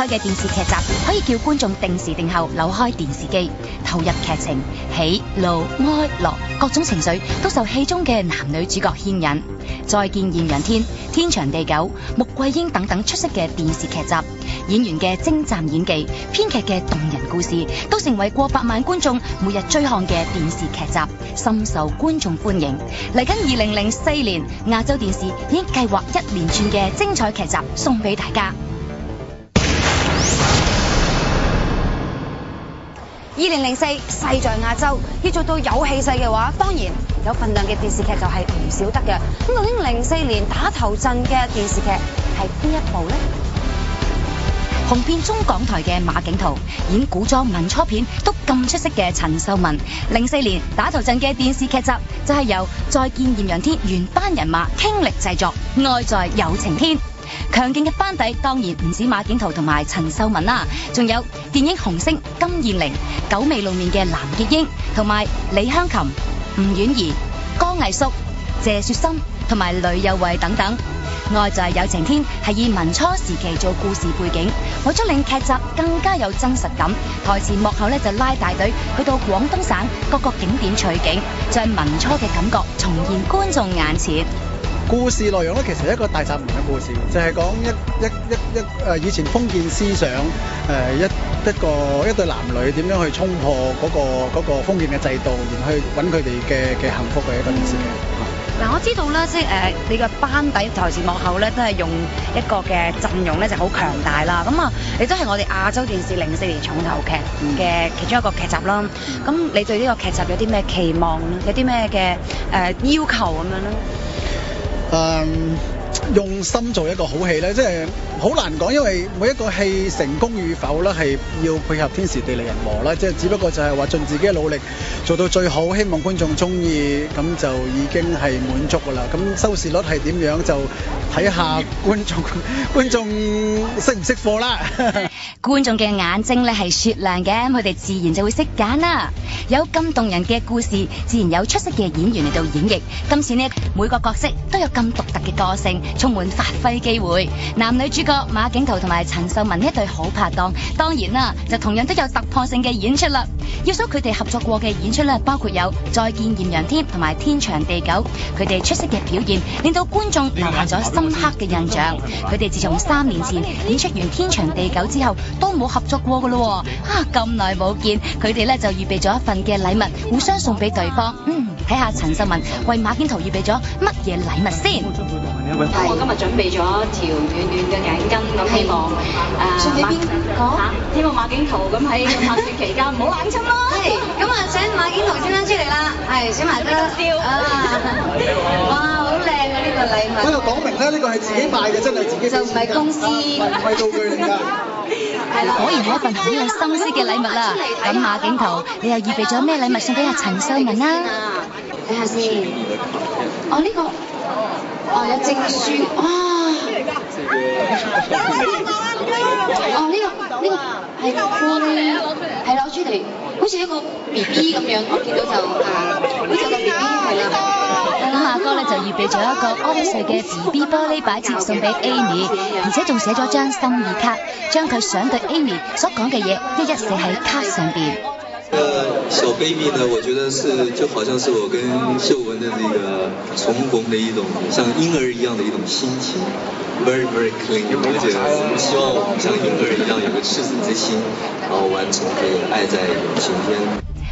彩嘅電視劇集可以叫觀眾定時定候扭開電視機，投入劇情，喜怒哀樂各種情緒都受戲中嘅男女主角牽引。再見艷陽天、天長地久、穆桂英等等出色嘅電視劇集，演員嘅精湛演技、編劇嘅動人故事，都成為過百萬觀眾每日追看嘅電視劇集，深受觀眾歡迎。嚟緊2004年，亞洲電視已經計劃一連串嘅精彩劇集送俾大家。2004勢在亞洲，要做到有氣勢嘅話，當然有份量嘅電視劇就係唔少得嘅。咁究竟04年打頭陣嘅電視劇係邊一部呢？紅遍中港台嘅馬景濤，演古裝民初片都咁出色嘅陳秀雯，04年打頭陣嘅電視劇集就係由再見艷陽天原班人馬傾力製作《愛在有晴天》。強勁嘅班底當然唔止馬景濤同埋陳秀雯啦，仲有電影紅星金燕玲、久未露面嘅藍潔瑛同埋李香琴、吳婉儀、江毅叔、謝雪心同埋呂有慧等等。愛在有晴天係以民初時期做故事背景，為咗令劇集更加有真實感，台前幕後就拉大隊去到廣東省各個景點取景，將民初嘅感覺重現觀眾眼前。故事內容咧，其實係一個大宅門嘅故事，就係講以前封建思想一對男女點樣去衝破嗰個封建嘅制度，然後去揾佢哋嘅幸福嘅一個電視劇。嗱，我知道咧，即係你嘅班底台前幕後咧，都係用一個嘅陣容咧，就好強大啦。咁啊，你都係我哋亞洲電視04年重頭劇嘅其中一個劇集啦。咁你對呢個劇集有啲咩期望咧？有啲咩嘅要求咁樣咧？用心做一個好戲咧，即係好難講，因為每一個戲成功與否咧，係要配合天時地利人和啦。即係只不過就係話盡自己嘅努力做到最好，希望觀眾中意，咁就已經係滿足噶啦。咁收視率係點樣就睇下觀眾識唔識貨啦。觀眾嘅眼睛咧係雪亮嘅，佢哋自然就會識揀啦。有咁動人嘅故事，自然有出色嘅演員嚟到演繹。今次呢，每個角色都有咁獨特嘅個性，充滿發揮機會。男女主角馬景濤同埋陳秀雯呢一對好拍檔，當然啦，就同樣都有突破性嘅演出啦。要數佢哋合作過嘅演出咧，包括有《再見艷陽天》同埋《天長地久》，佢哋出色嘅表現令到觀眾留下咗深刻嘅印象。佢哋自從3年前演出完《天長地久》之後，都冇合作過噶咯。咁耐冇見，佢哋咧就預備咗一份嘅禮物，互相送俾對方。睇下陳秀雯為馬景濤預備咗乜嘢禮物先。我今日準備咗條暖暖嘅頸巾，咁希望送俾邊個？希望馬景濤咁喺拍攝期間唔好冷親咯。係，咁啊請馬景濤先生出嚟啦。係，小埋得笑。哇，好靚啊呢個禮物。呢度講明咧，呢個係自己買嘅，真係自己。就唔係公司，唔係道具嚟㗎。係啦，果然係一份好有心思嘅禮物啦。咁馬景濤，你又預備咗咩禮物送俾阿陳秀雯啊？睇下先。呢個。有證書，哇！呢個係係攞出嚟，好似一個 BB 咁樣，我見到就好似有個 BB 係啦。咁阿哥咧就預備咗一個安睡嘅 BB 玻璃擺設送俾 Amy， 而且仲寫咗張心意卡，將佢想對 Amy 所講嘅嘢一一寫喺卡上邊。小 baby 呢，我覺得就好像是我跟秀雯的這個重逢的一種像嬰兒一樣的一種心情 ，very very clean，而且我們希望我們像嬰兒一樣有個赤子之心，然後完成這個愛在有晴天。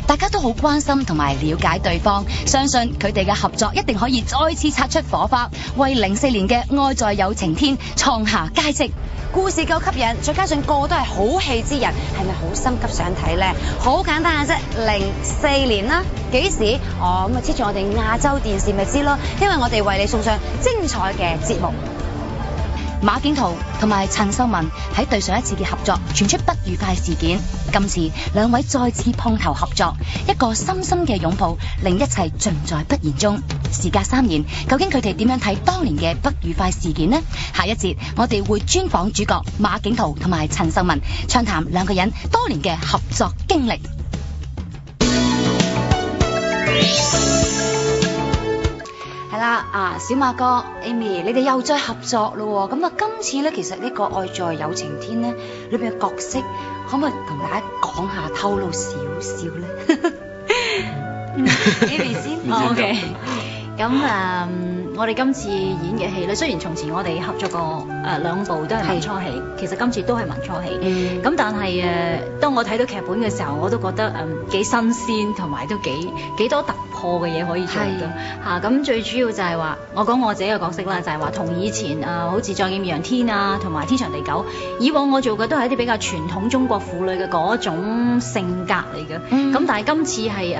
大家都好關心同埋了解對方，相信佢哋嘅合作一定可以再次擦出火花，為04年嘅愛在有晴天創下佳績。故事夠吸引，再加上個個都係好戲之人，係咪好心急想睇呢？好簡單嘅啫，04年啦，幾時？咁啊，黐住我哋亞洲電視咪知咯，因為我哋為你送上精彩嘅節目。馬景濤同埋陳秀雯喺對上一次嘅合作傳出不愉快事件，今次兩位再次碰頭合作，一個深深嘅擁抱，令一切盡在不言中。時隔3年，究竟佢哋點樣睇當年嘅不愉快事件呢？下一節我哋會專訪主角馬景濤同埋陳秀雯，暢談兩個人多年嘅合作經歷。係係啦，小馬哥 Amy， 你哋又再合作咯喎，咁啊今次咧其實呢個愛在有晴天咧裏邊嘅角色，可唔可以同大家講下透露少少咧？Amy 先，OK。咁我哋今次演嘅戲咧，雖然從前我哋合作過兩部都係民初戲，其實今次都係民初戲。咁但係當我睇到劇本嘅時候，我都覺得幾新鮮，同埋都幾多突破嘅嘢可以做到嚇。咁最主要就係話，我講我自己嘅角色啦，就係話同以前好似再見陽天啊，同埋天長地久，以往我做嘅都係一啲比較傳統中國婦女嘅嗰種性格嚟嘅。咁但係今次係